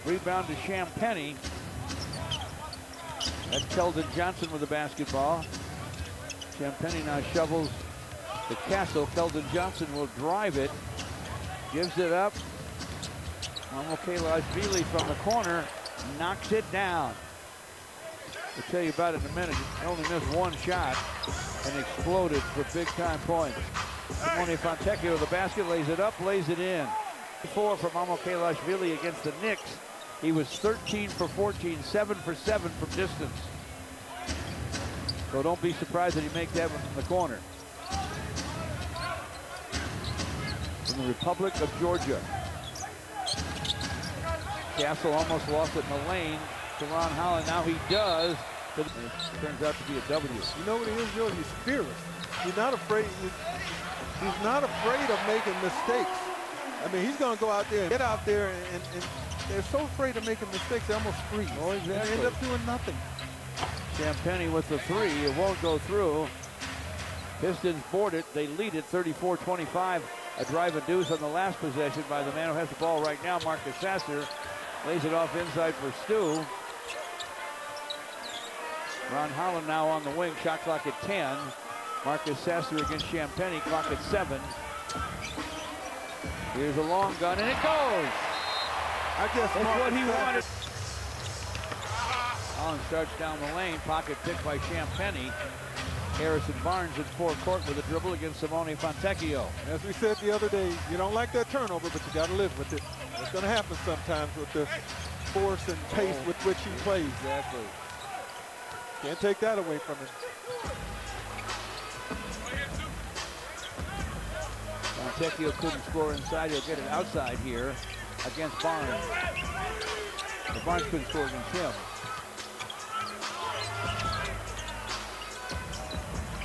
Rebound to Champagnie. That's Keldon Johnson with the basketball. Champagnie now shovels to Castle. Keldon Johnson will drive it. Gives it up. Mamoukelashvili from the corner knocks it down. I'll tell you about it in a minute. He only missed one shot and exploded for big-time points. Simone Fontecchio, the basket, lays it up, lays it in. 4 for Mamoukelashvili against the Knicks. He was 13 for 14, 7 for 7 from distance. So don't be surprised that he makes that one from the corner. From the Republic of Georgia. Castle almost lost it in the lane to Ron Holland. Now he does. It turns out to be a W. You know what he is, Joe? He's fearless. He's not afraid. He's not afraid of making mistakes. I mean, he's going to go out there and get out there, and they're so afraid of making mistakes, they almost freeze. Oh, exactly. And they end up doing nothing. Champagnie with the 3. It won't go through. Pistons board it. They lead it 34-25. A drive and deuce on the last possession by the man who has the ball right now, Marcus Sasser. Lays it off inside for Stu. Ron Holland now on the wing. Shot clock at 10. Marcus Sasser against Champagnie. Clock at 7. Here's a long gun, and it goes. I guess that's what he wanted. Holland starts down the lane. Pocket picked by Champagnie. Harrison Barnes in forecourt with a dribble against Simone Fontecchio. As we said the other day, you don't like that turnover, but you got to live with it. It's going to happen sometimes with the force and pace with which he plays. Exactly. Can't take that away from him. Fontecchio couldn't score inside. He'll get it outside here against Barnes. But Barnes couldn't score against him.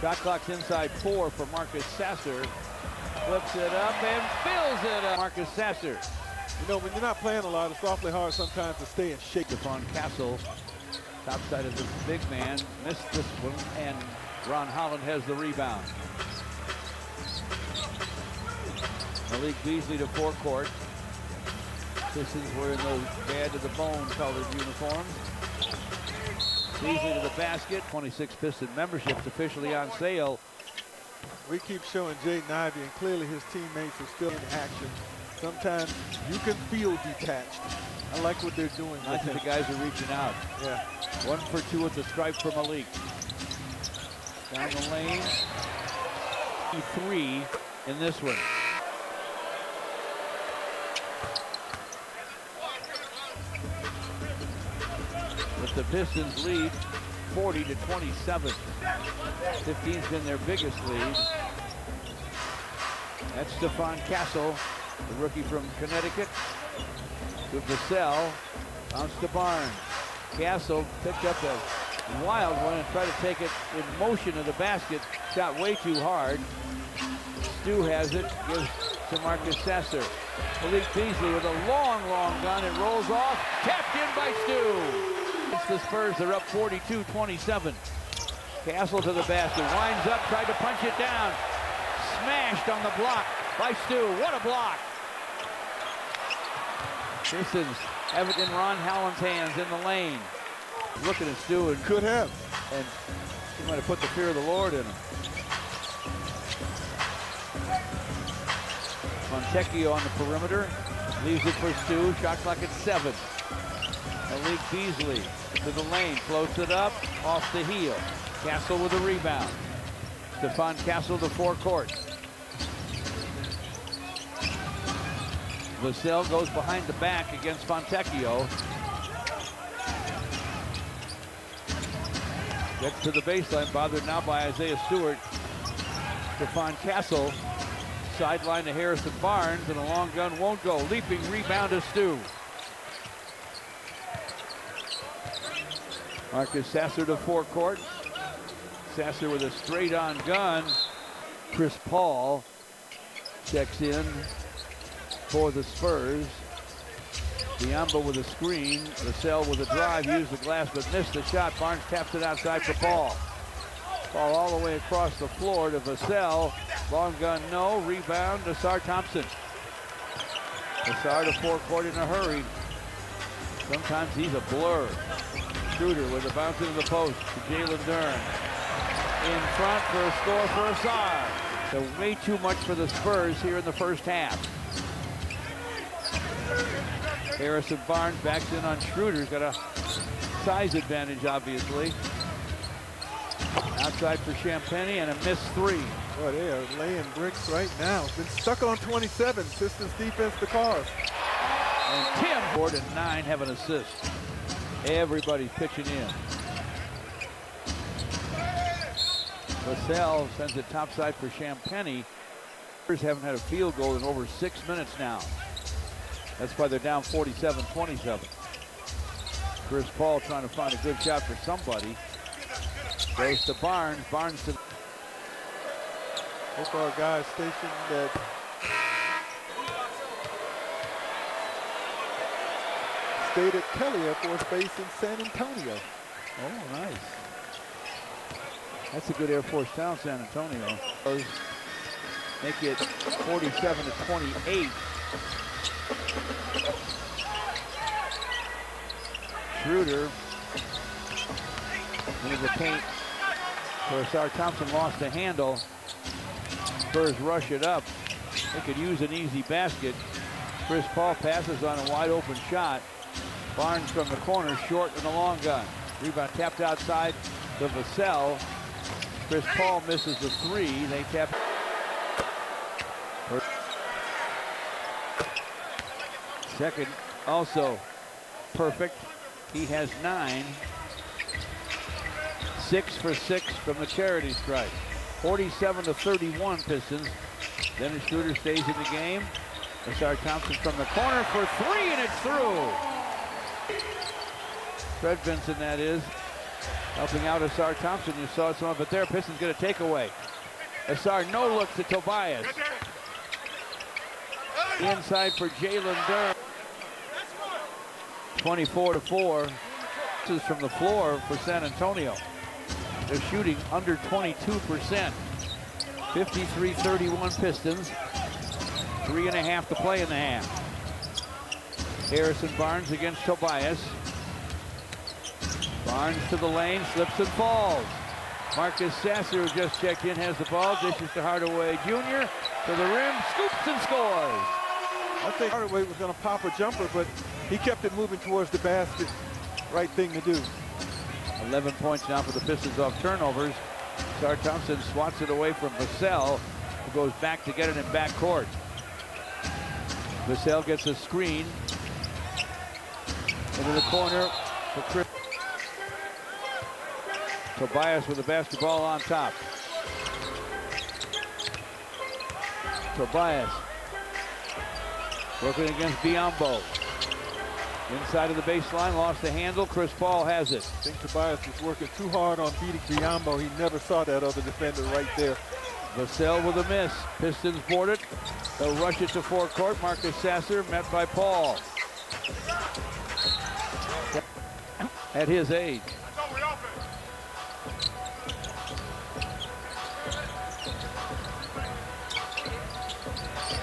Shot clock's inside 4 for Marcus Sasser. Flips it up and fills it up. Marcus Sasser. You know, when you're not playing a lot, it's awfully hard sometimes to stay in shape. Stephon Castle, top side of the big man, missed this one, and Ron Holland has the rebound. Malik Beasley to forecourt. Pistons were in those bad to the bone colored uniforms. Beasley to the basket. 26 Piston memberships officially on sale. We keep showing Jaden Ivey, and clearly his teammates are still in action. Sometimes you can feel detached. I like what they're doing. I think the guys are reaching out. Yeah. 1 for 2 with the stripe for Malik. Down the lane. 3 in this one. But the Pistons lead 40-27. 15's been their biggest lead. That's Stephon Castle, the rookie from Connecticut. To Vassell, bounce to Barnes. Castle picked up a wild one and tried to take it in motion to the basket. Shot way too hard. Stu has it, gives to Marcus Sasser. Malik Beasley with a long gun. It rolls off, tapped in by Stu. It's the Spurs, they're up 42-27. Castle to the basket, winds up, tried to punch it down. Smashed on the block by Stu. What a block! Pistons have it in Ron Holland's hands in the lane. Looking at Stu and could have. And he might have put the fear of the Lord in him. Fontecchio on the perimeter. Leaves it for Stu. Shot clock at 7. Malik Beasley to the lane. Floats it up. Off the heel. Castle with a rebound. Stephon Castle to forecourt. Vassell goes behind the back against Fontecchio. Gets to the baseline, bothered now by Isaiah Stewart. Stephon Castle, sideline to Harrison Barnes, and a long gun won't go. Leaping rebound to Stu. Marcus Sasser to forecourt. Sasser with a straight-on gun. Chris Paul checks in for the Spurs. Biombo with a screen. Vassell with a drive, used the glass but missed the shot. Barnes taps it outside for Paul. Paul all the way across the floor to Vassell. Long gun, no. Rebound to Sar Thompson. Vassell to forecourt in a hurry. Sometimes he's a blur. Schroeder with a bounce into the post to Jalen Duren. In front for a score for Ausar. So way too much for the Spurs here in the first half. Harrison Barnes backs in on Schroeder. He's got a size advantage, obviously. Outside for Champagnie and a missed three. Boy, they are laying bricks right now. Been stuck on 27. Pistons defense the cause. And Tim Ford and 9 have an assist. Everybody's pitching in. Vassell sends it topside for Champagnie. Spurs haven't had a field goal in over 6 minutes now. That's why they're down 47-27. Chris Paul trying to find a good shot for somebody. Goes to Barnes. Barnes to... Both our guys stationed at stayed at Kelly Air Force Base in San Antonio. Oh, nice. That's a good Air Force town, San Antonio. Make it 47-28. Schroeder into the paint. Ausar Thompson lost the handle. Spurs rush it up. They could use an easy basket. Chris Paul passes on a wide open shot. Barnes from the corner, short and a long gun. Rebound tapped outside to Vassell. Chris Paul misses the three. They tap. Second, also perfect. He has 9. 6 for 6 from the charity stripe. 47-31 Pistons. Dennis Schroeder stays in the game. Ausar Thompson from the corner for 3, and it's through. Fred Vinson, that is, helping out Ausar Thompson. You saw some of it there. Pistons get a takeaway. Ausar no look to Tobias. Inside for Jalen Duren. 24-4. This is from the floor for San Antonio. They're shooting under 22%. 53-31 Pistons. 3.5 to play in the half. Harrison Barnes against Tobias. Barnes to the lane, slips and falls. Marcus Sasser, who just checked in, has the ball. Dishes to Hardaway Jr. to the rim, scoops and scores. I think Hardaway was going to pop a jumper, but he kept it moving towards the basket. Right thing to do. 11 points now for the Pistons off turnovers. Ausar Thompson swats it away from Vassell, who goes back to get it in backcourt. Vassell gets a screen into the corner for Chris. Tobias with the basketball on top. Tobias working against Biyombo. Inside of the baseline, lost the handle. Chris Paul has it. I think Tobias was working too hard on beating Biyombo. He never saw that other defender right there. Vassell with a miss. Pistons board it. They'll rush it to forecourt. Marcus Sasser met by Paul. At his age.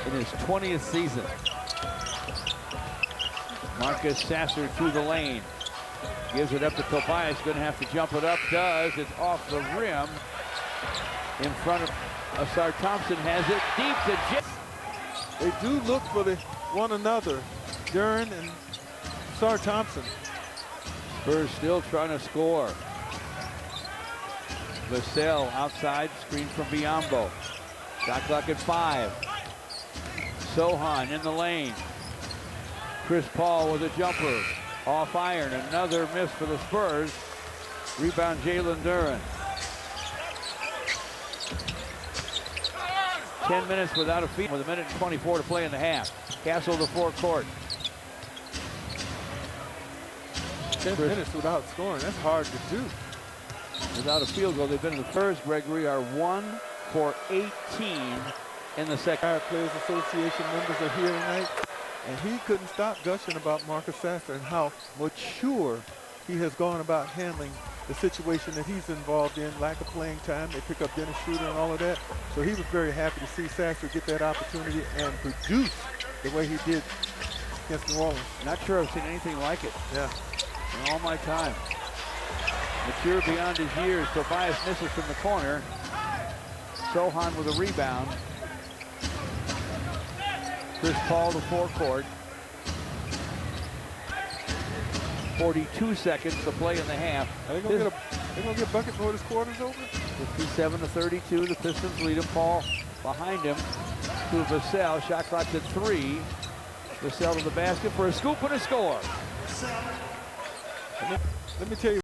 In his 20th season. Marcus Sasser to the lane. Gives it up to Tobias. Going to have to jump it up. Does. It's off the rim. In front of Ausar Thompson has it deep to Jim. They do look for one another. Duren and Ausar Thompson. Spurs still trying to score. Vassell outside. Screen from Biyombo. Shot clock at 5. Sohan in the lane. Chris Paul with a jumper. Off iron. Another miss for the Spurs. Rebound Jalen Duren. 10 minutes without a feed with 1:24 to play in the half. Castle to forecourt. 10 minutes without scoring. That's hard to do. Without a field goal, they've been in the first. Gregory are 1 for 18 in the second. Our Players Association members are here tonight, and he couldn't stop gushing about Marcus Sasser and how mature he has gone about handling the situation that he's involved in, lack of playing time. They pick up Dennis Schroeder and all of that. So he was very happy to see Sasser get that opportunity and produce the way he did against New Orleans. Not sure I've seen anything like it Yeah. in all my time. Mature beyond his years. Tobias misses from the corner. Sohan with a rebound. Chris Paul to forecourt. 42 seconds to play in the half. Are they gonna get a bucket before this quarter's over? 57-32. The Pistons lead him. Paul behind him to Vassell. Shot clock's at 3. Vassell to the basket for a scoop and a score. Let me tell you.